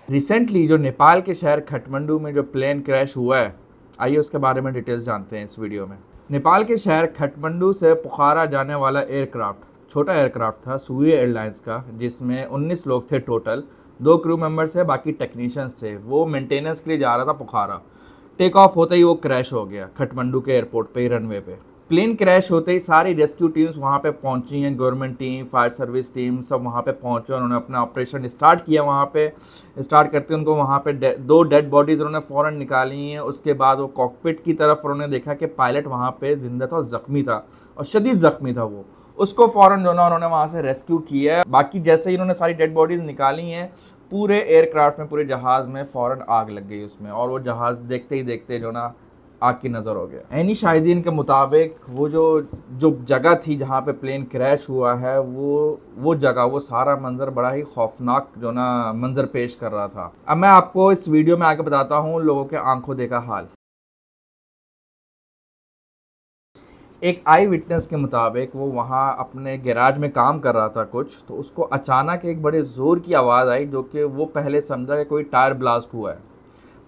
Recently जो नेपाल के शहर काठमांडू में जो प्लेन क्रैश हुआ है, आइए उसके बारे में डिटेल्स जानते हैं इस वीडियो में। नेपाल के शहर काठमांडू से पोखरा जाने वाला एयरक्राफ्ट छोटा एयरक्राफ्ट था सूर्य एयरलाइंस का, जिसमें 19 लोग थे टोटल। 2 क्रू मेंबर्स है, बाकी टेक्नीशियंस थे। वो मेंटेनेंस के लिए जा रहा था पोखरा। टेक ऑफ होते ही वो क्रैश हो गया काठमांडू के एयरपोर्ट पे, रनवे पे। प्लेन क्रैश होते ही सारी रेस्क्यू टीम्स वहाँ पे पहुंची हैं, government team, fire service team, सब वहाँ पे पहुंचे। उन्होंने अपना ऑपरेशन स्टार्ट किया। वहाँ पे स्टार्ट करते उनको वहाँ पे 2 डेड बॉडीज़ उन्होंने फ़ौरन निकाली हैं। उसके बाद वो कॉकपिट की तरफ उन्होंने देखा कि पायलट वहाँ पे जिंदा था और ज़ख्मी था, और शदीद ज़ख्मी था वो। उसको फ़ौरन जो ना उन्होंने वहाँ से रेस्क्यू किया है। बाकी जैसे ही उन्होंने सारी डेड बॉडीज़ निकाली हैं, पूरे एयरक्राफ्ट में, पूरे जहाज़ में फ़ौरन आग लग गई उसमें, और वो जहाज़ देखते ही देखते जो ना आग की नज़र हो गया। एनी शाहिदीन के मुताबिक वो जो जगह थी जहाँ पे प्लेन क्रैश हुआ है, वो जगह, वो सारा मंजर बड़ा ही खौफनाक जो ना मंजर पेश कर रहा था। अब मैं आपको इस वीडियो में आगे बताता हूँ लोगों के आंखों देखा हाल। एक आई विटनेस के मुताबिक वो वहाँ अपने गैराज में काम कर रहा था कुछ, तो उसको अचानक एक बड़े ज़ोर की आवाज़ आई, जो कि वो पहले समझा कि कोई टायर ब्लास्ट हुआ है।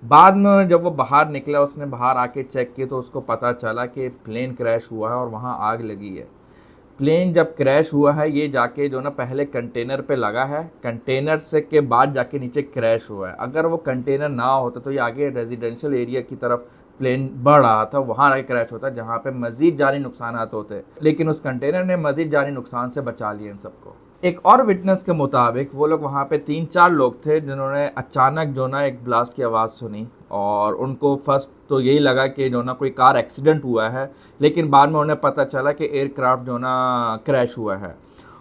बाद में जब वो बाहर निकला, उसने बाहर आके चेक किया, तो उसको पता चला कि प्लेन क्रैश हुआ है और वहाँ आग लगी है। प्लेन जब क्रैश हुआ है, ये जाके जो ना पहले कंटेनर पे लगा है, कंटेनर से के बाद जाके नीचे क्रैश हुआ है। अगर वो कंटेनर ना होता तो ये आगे रेजिडेंशियल एरिया की तरफ प्लेन बढ़ रहा था, वहाँ आगे क्रैश होता जहाँ पे मजीद जानी नुकसान होते, लेकिन उस कंटेनर ने मजीद जानी नुकसान से बचा लिया इन सबको। एक और विटनेस के मुताबिक वो लोग वहाँ पे 3-4 लोग थे जिन्होंने अचानक जो ना एक ब्लास्ट की आवाज़ सुनी, और उनको फर्स्ट तो यही लगा कि जो ना कोई कार एक्सीडेंट हुआ है, लेकिन बाद में उन्हें पता चला कि एयरक्राफ्ट जो ना क्रैश हुआ है।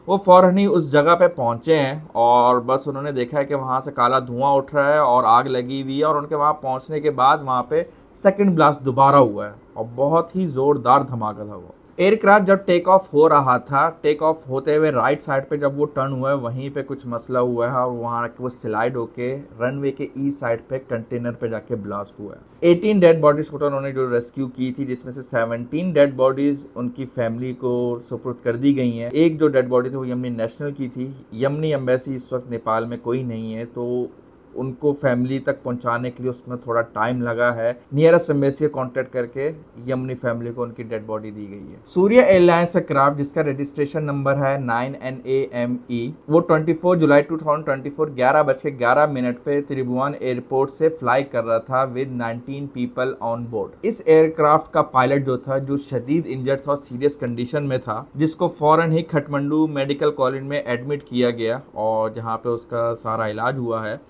वो फ़ौरन ही उस जगह पे पहुँचे हैं, और बस उन्होंने देखा है कि वहाँ से काला धुआं उठ रहा है और आग लगी हुई है, और उनके वहाँ पहुँचने के बाद वहाँ पे सेकंड ब्लास्ट दोबारा हुआ है, और बहुत ही ज़ोरदार धमाका था वो। एयरक्राफ्ट जब टेक ऑफ हो रहा था, टेक ऑफ होते हुए राइट साइड पे जब वो टर्न हुआ है, वहीं पे कुछ मसला हुआ है, और वहाँ वो स्लाइड होके रनवे के ईस्ट साइड पे कंटेनर पे जाके ब्लास्ट हुआ है। 18 डेड बॉडीज को उन्होंने जो रेस्क्यू की थी, जिसमें से 17 डेड बॉडीज उनकी फैमिली को सुपुर्द कर दी गई हैं। एक जो डेड बॉडी थी वो यमनी नेशनल की थी। यमनी एम्बेसी इस वक्त नेपाल में कोई नहीं है, तो उनको फैमिली तक पहुंचाने के लिए उसमें थोड़ा टाइम लगा है। नियरेस्ट एम्बेसी से कांटेक्ट करके यमनी फैमिली को उनकी डेड बॉडी दी गई है। सूर्य एयरलाइंस का क्राफ्ट, जिसका रजिस्ट्रेशन नंबर है 9NAME, वो 24 जुलाई 2024 11:11 पे त्रिभुवन एयरपोर्ट से फ्लाई कर रहा था विद 19 पीपल ऑन बोर्ड। इस एयरक्राफ्ट का पायलट जो था, जो शदीद इंजर्ड था, सीरियस कंडीशन में था, जिसको फौरन ही काठमांडू मेडिकल कॉलेज में एडमिट किया गया, और जहाँ पे उसका सारा इलाज हुआ है।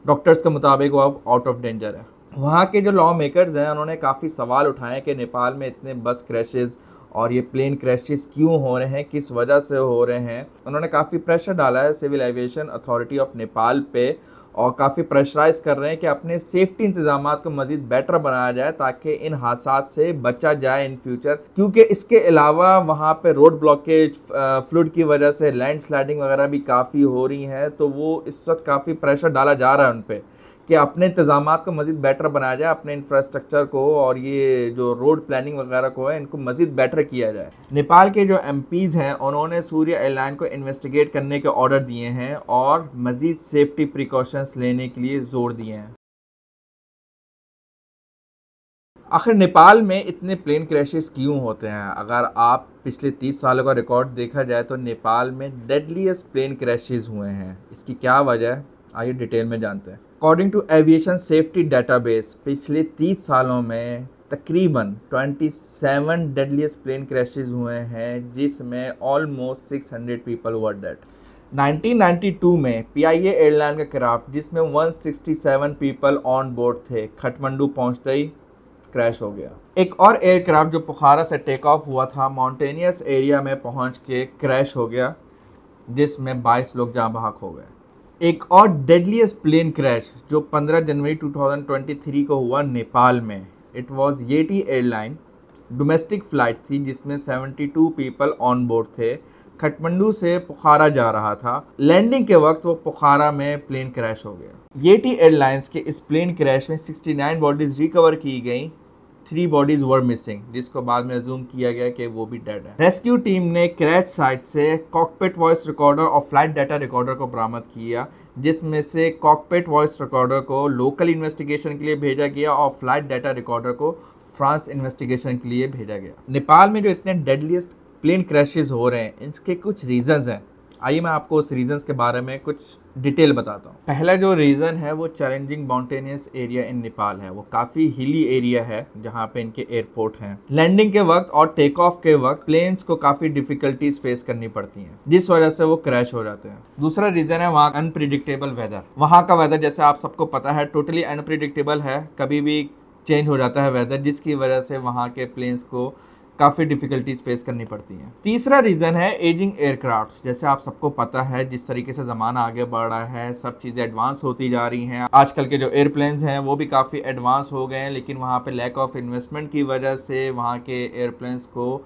डॉक्टर्स के मुताबिक वो अब आउट ऑफ डेंजर है। वहाँ के जो लॉ मेकर्स हैं, उन्होंने काफ़ी सवाल उठाए कि नेपाल में इतने बस क्रैशेस और ये प्लेन क्रैशेस क्यों हो रहे हैं, किस वजह से हो रहे हैं। उन्होंने काफ़ी प्रेशर डाला है civil aviation authority of Nepal पे, और काफ़ी प्रेशराइज कर रहे हैं कि अपने सेफ्टी इंतजाम को मज़ीद बेटर बनाया जाए, ताकि इन हादसा से बचा जाए इन फ्यूचर। क्योंकि इसके अलावा वहाँ पे रोड ब्लॉकेज, फ्लड की वजह से लैंड स्लाइडिंग वगैरह भी काफ़ी हो रही हैं, तो वो इस वक्त काफ़ी प्रेशर डाला जा रहा है उन पर कि अपने इंतजाम को मज़ीद बेटर बनाया जाए, अपने इंफ्रास्ट्रक्चर को और ये जो रोड प्लानिंग वगैरह को है, इनको मज़ीद बेटर किया जाए। नेपाल के जो MPs हैं, उन्होंने सूर्य एयरलाइन को इन्वेस्टिगेट करने के ऑर्डर दिए हैं और मज़ीद सेफ्टी प्रिकॉशंस लेने के लिए जोर दिए हैं। आखिर नेपाल में इतने प्लेन क्रैशेस क्यों होते हैं? अगर आप पिछले 30 सालों का रिकॉर्ड देखा जाए तो नेपाल में डेडलीस्ट प्लेन क्रैशेस हुए हैं। इसकी क्या वजह है, आइए डिटेल में जानते हैं। According to aviation safety database, पिछले 30 सालों में तकरीबन 27 डेडलीस्ट प्लेन क्रैशेस हुए हैं, जिसमें ऑलमोस्ट 600 पीपल वर डेड। 1992 में PIA एयरलाइन का क्राफ्ट, जिसमें 167 पीपल ऑन बोर्ड थे, काठमांडू पहुंचते ही क्रैश हो गया। एक और एयरक्राफ्ट जो पोखरा से टेक ऑफ हुआ था, माउंटेनियस एरिया में पहुंच के क्रैश हो गया, जिसमें 22 लोग जाँ बहक हो गए। एक और डेडलीस्ट प्लेन क्रैश जो 15 जनवरी 2023 को हुआ नेपाल में, it was Yeti airline, domestic flight थी, जिसमें 72 पीपल ऑन बोर्ड थे। काठमांडू से पोखरा जा रहा था। लैंडिंग के वक्त वो पोखरा में प्लेन क्रैश हो गया। येटी एयरलाइंस के इस प्लेन क्रैश में 69 बॉडीज रिकवर की गई, 3 बॉडीज वर मिसिंग, जिसको बाद में अज्यूम किया गया कि वो भी डेड है। रेस्क्यू टीम ने क्रैश साइट से कॉकपिट वॉइस रिकॉर्डर और फ्लाइट डाटा रिकॉर्डर को बरामद किया, जिसमें से कॉकपिट वॉइस रिकॉर्डर को लोकल इन्वेस्टिगेशन के लिए भेजा गया और फ्लाइट डाटा रिकॉर्डर को फ्रांस इन्वेस्टिगेशन के लिए भेजा गया। नेपाल में जो इतने डेडलीस्ट प्लेन क्रैशेस हो रहे हैं, इसके कुछ रीजंस हैं। आइए मैं आपको उस रीजंस के बारे में कुछ डिटेल बताता हूँ। पहला जो रीज़न है वो challenging mountainous area in Nepal है। वो काफ़ी हिली एरिया है जहाँ पे इनके एयरपोर्ट हैं। लैंडिंग के वक्त और टेक ऑफ के वक्त प्लेन्स को काफ़ी डिफिकल्टीज फेस करनी पड़ती हैं, जिस वजह से वो क्रैश हो जाते हैं। दूसरा रीज़न है वहाँ अनप्रिडिक्टेबल वेदर। वहाँ का वेदर जैसे आप सबको पता है टोटली अनप्रिडिक्टेबल है, कभी भी चेंज हो जाता है वेदर, जिसकी वजह से वहाँ के प्लेन्स को काफ़ी डिफिकल्टीज फेस करनी पड़ती हैं। तीसरा रीज़न है एजिंग एयरक्राफ्ट्स। जैसे आप सबको पता है जिस तरीके से ज़माना आगे बढ़ रहा है, सब चीज़ें एडवांस होती जा रही हैं। आजकल के जो एयरप्लेन्स हैं वो भी काफ़ी एडवांस हो गए हैं, लेकिन वहाँ पे लैक ऑफ इन्वेस्टमेंट की वजह से वहाँ के एयरप्लेन्स को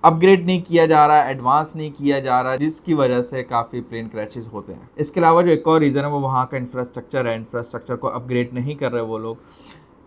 अपग्रेड नहीं किया जा रहा है, एडवांस नहीं किया जा रहा है, जिसकी वजह से काफ़ी प्लेन क्रैशेस होते हैं। इसके अलावा जो एक और रीज़न है वो वहाँ का इंफ्रास्ट्रक्चर है। इंफ्रास्ट्रक्चर को अपग्रेड नहीं कर रहे वो लोग,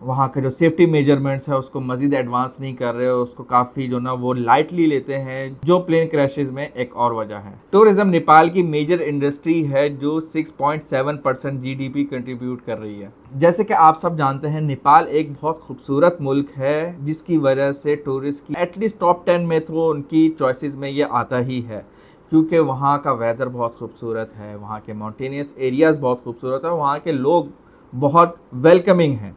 वहाँ के जो सेफ्टी मेजरमेंट्स है उसको मज़ीद एडवांस नहीं कर रहे हो, उसको काफ़ी जो ना वो लाइटली लेते हैं, जो प्लेन क्रैशेस में एक और वजह है। टूरिज्म नेपाल की मेजर इंडस्ट्री है जो 6.7% जीडीपी कंट्रीब्यूट कर रही है। जैसे कि आप सब जानते हैं नेपाल एक बहुत खूबसूरत मुल्क है, जिसकी वजह से टूरिस्ट की एटलीस्ट टॉप 10 में तो उनकी चॉइसेस में ये आता ही है, क्योंकि वहाँ का वेदर बहुत खूबसूरत है, वहाँ के माउंटेनियस एरियाज़ बहुत खूबसूरत है, वहाँ के लोग बहुत वेलकमिंग हैं।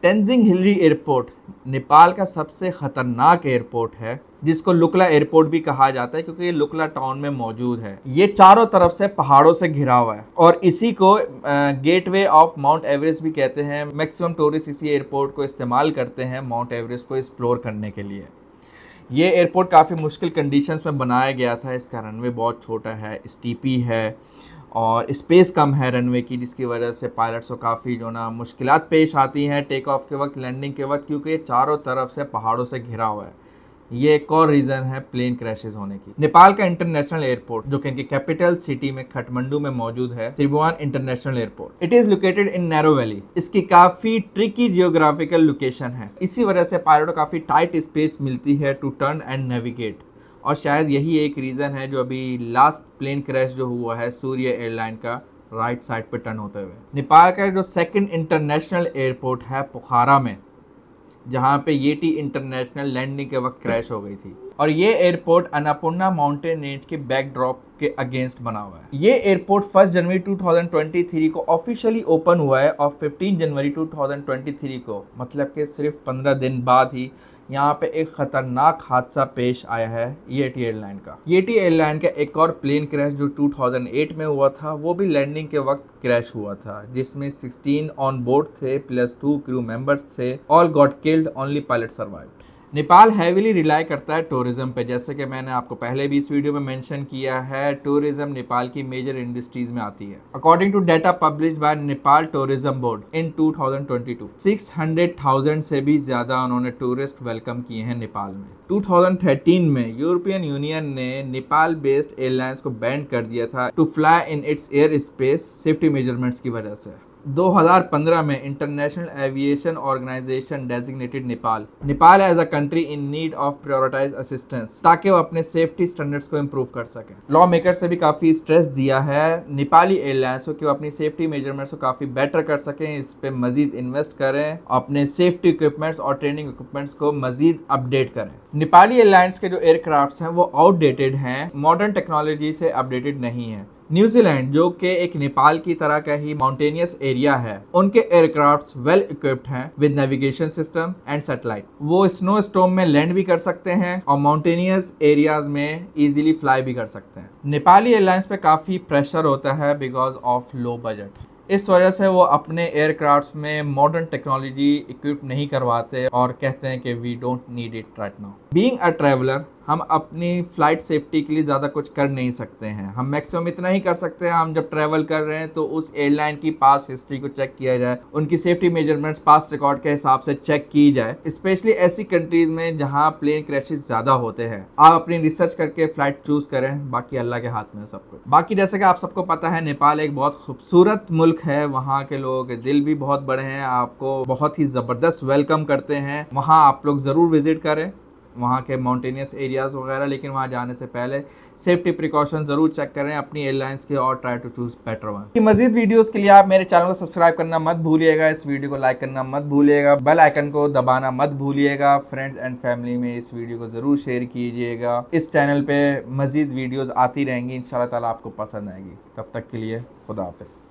तेंजिंग हिली एयरपोर्ट नेपाल का सबसे ख़तरनाक एयरपोर्ट है, जिसको लुकला एयरपोर्ट भी कहा जाता है, क्योंकि ये लुकला टाउन में मौजूद है। ये चारों तरफ से पहाड़ों से घिरा हुआ है और इसी को गेटवे ऑफ माउंट एवरेस्ट भी कहते हैं। मैक्सिमम टूरिस्ट इसी एयरपोर्ट को इस्तेमाल करते हैं माउंट एवरेस्ट को एक्सप्लोर करने के लिए। ये एयरपोर्ट काफ़ी मुश्किल कंडीशंस में बनाया गया था। इसका रनवे बहुत छोटा है, स्टीपी है और स्पेस कम है रनवे की, जिसकी वजह से पायलट्स को काफ़ी जो ना मुश्किलात पेश आती हैं टेक ऑफ के वक्त, लैंडिंग के वक्त, क्योंकि ये चारों तरफ से पहाड़ों से घिरा हुआ है। ये एक और रीज़न है प्लेन क्रैशेस होने की। नेपाल का इंटरनेशनल एयरपोर्ट जो कि इनकी कैपिटल सिटी में काठमांडू में मौजूद है, Tribhuvan international airport. It is located in narrow valley. इसकी काफ़ी ट्रिकी जियोग्राफिकल लोकेशन है, इसी वजह से पायलट को काफ़ी टाइट स्पेस मिलती है टू टर्न एंड नेविगेट। और शायद यही एक रीज़न है जो अभी लास्ट प्लेन क्रैश जो हुआ है सूर्य एयरलाइन का, राइट साइड पे टर्न होते हुए। नेपाल का जो सेकंड इंटरनेशनल एयरपोर्ट है पोखरा में, जहाँ पे येटी इंटरनेशनल लैंडिंग के वक्त क्रैश हो गई थी, और ये एयरपोर्ट अन्नपूर्णा माउंटेन रेंज के बैकड्रॉप के अगेंस्ट बना हुआ है। ये एयरपोर्ट 1 जनवरी 2023 को ऑफिशियली ओपन हुआ है और 15 जनवरी 2023 को, मतलब कि सिर्फ 15 दिन बाद ही यहाँ पे एक ख़तरनाक हादसा पेश आया है येटी एयरलाइन का। येटी एयरलाइन का एक और प्लेन क्रैश जो 2008 में हुआ था, वो भी लैंडिंग के वक्त क्रैश हुआ था, जिसमें 16 ऑन बोर्ड थे प्लस 2 क्रू मेंबर्स थे। All got killed, only pilot survived. Nepal heavily rely करता है टूरिज्म पे, जैसे कि मैंने आपको पहले भी इस वीडियो में मेंशन किया है। टूरिज्म नेपाल की मेजर इंडस्ट्रीज में आती है। According to data published by Nepal tourism board in 2022, 600,000 से भी ज्यादा उन्होंने टूरिस्ट वेलकम किए हैं नेपाल में। 2013 में यूरोपियन यूनियन ने नेपाल बेस्ड एयरलाइंस को बैन कर दिया था to fly in its air space safety measurements की वजह से। 2015 में international aviation organization designated Nepal as a country in need of prioritize assistance, ताकि वो अपने सेफ्टी स्टैंडर्ड्स को इम्प्रूव कर सकें। लॉ मेकर से भी काफ़ी स्ट्रेस दिया है नेपाली एयरलाइंस को कि वो अपनी सेफ्टी मेजरमेंट्स को काफ़ी बेटर कर सकें, इस पर मजीद इन्वेस्ट करें, अपने सेफ्टी इक्विपमेंट्स और ट्रेनिंग इक्विपमेंट्स को मजीद अपडेट करें। नेपाली एयरलाइंस के जो एयरक्राफ्ट्स हैं वो आउटडेटेड हैं, मॉडर्न टेक्नोलॉजी से अपडेटेड नहीं है। न्यूजीलैंड जो कि एक नेपाल की तरह का ही माउंटेनियस एरिया है, उनके एयरक्राफ्ट्स वेल इक्विप्ड हैं with navigation system and satellite. वो स्नो स्टॉर्म में लैंड भी कर सकते हैं और माउंटेनियस एरियाज में इजीली फ्लाई भी कर सकते हैं। नेपाली एयरलाइंस पे काफ़ी प्रेशर होता है बिकॉज ऑफ लो बजट। इस वजह से वो अपने एयरक्राफ्ट्स में मॉडर्न टेक्नोलॉजी इक्विप नहीं करवाते और कहते हैं कि we don't need it right now. Being a traveller हम अपनी फ़्लाइट सेफ्टी के लिए ज़्यादा कुछ कर नहीं सकते हैं। हम मैक्सिमम इतना ही कर सकते हैं, हम जब ट्रैवल कर रहे हैं तो उस एयरलाइन की पास हिस्ट्री को चेक किया जाए, उनकी सेफ्टी मेजरमेंट्स पास रिकॉर्ड के हिसाब से चेक की जाए, स्पेशली ऐसी कंट्रीज में जहां प्लेन क्रैशेस ज़्यादा होते हैं। आप अपनी रिसर्च करके फ़्लाइट चूज़ करें, बाकी अल्लाह के हाथ में है सब कुछ। बाकी जैसे कि आप सबको पता है, नेपाल एक बहुत खूबसूरत मुल्क है, वहाँ के लोगों के दिल भी बहुत बड़े हैं, आपको बहुत ही ज़बरदस्त वेलकम करते हैं। वहाँ आप लोग ज़रूर विज़िट करें, वहाँ के माउंटेनियस एरियाज़ वगैरह, लेकिन वहाँ जाने से पहले सेफ्टी प्रिकॉशन ज़रूर चेक करें अपनी एयरलाइंस के और try to choose better one. मज़ीद वीडियोस के लिए आप मेरे चैनल को सब्सक्राइब करना मत भूलिएगा, इस वीडियो को लाइक करना मत भूलिएगा, बेल आइकन को दबाना मत भूलिएगा। फ्रेंड्स एंड फैमिली में इस वीडियो को ज़रूर शेयर कीजिएगा। इस चैनल पर मज़ीद वीडियोज़ आती रहेंगी, इंशाल्लाह ताला आपको पसंद आएगी। तब तक के लिए खुदा हाफिज़।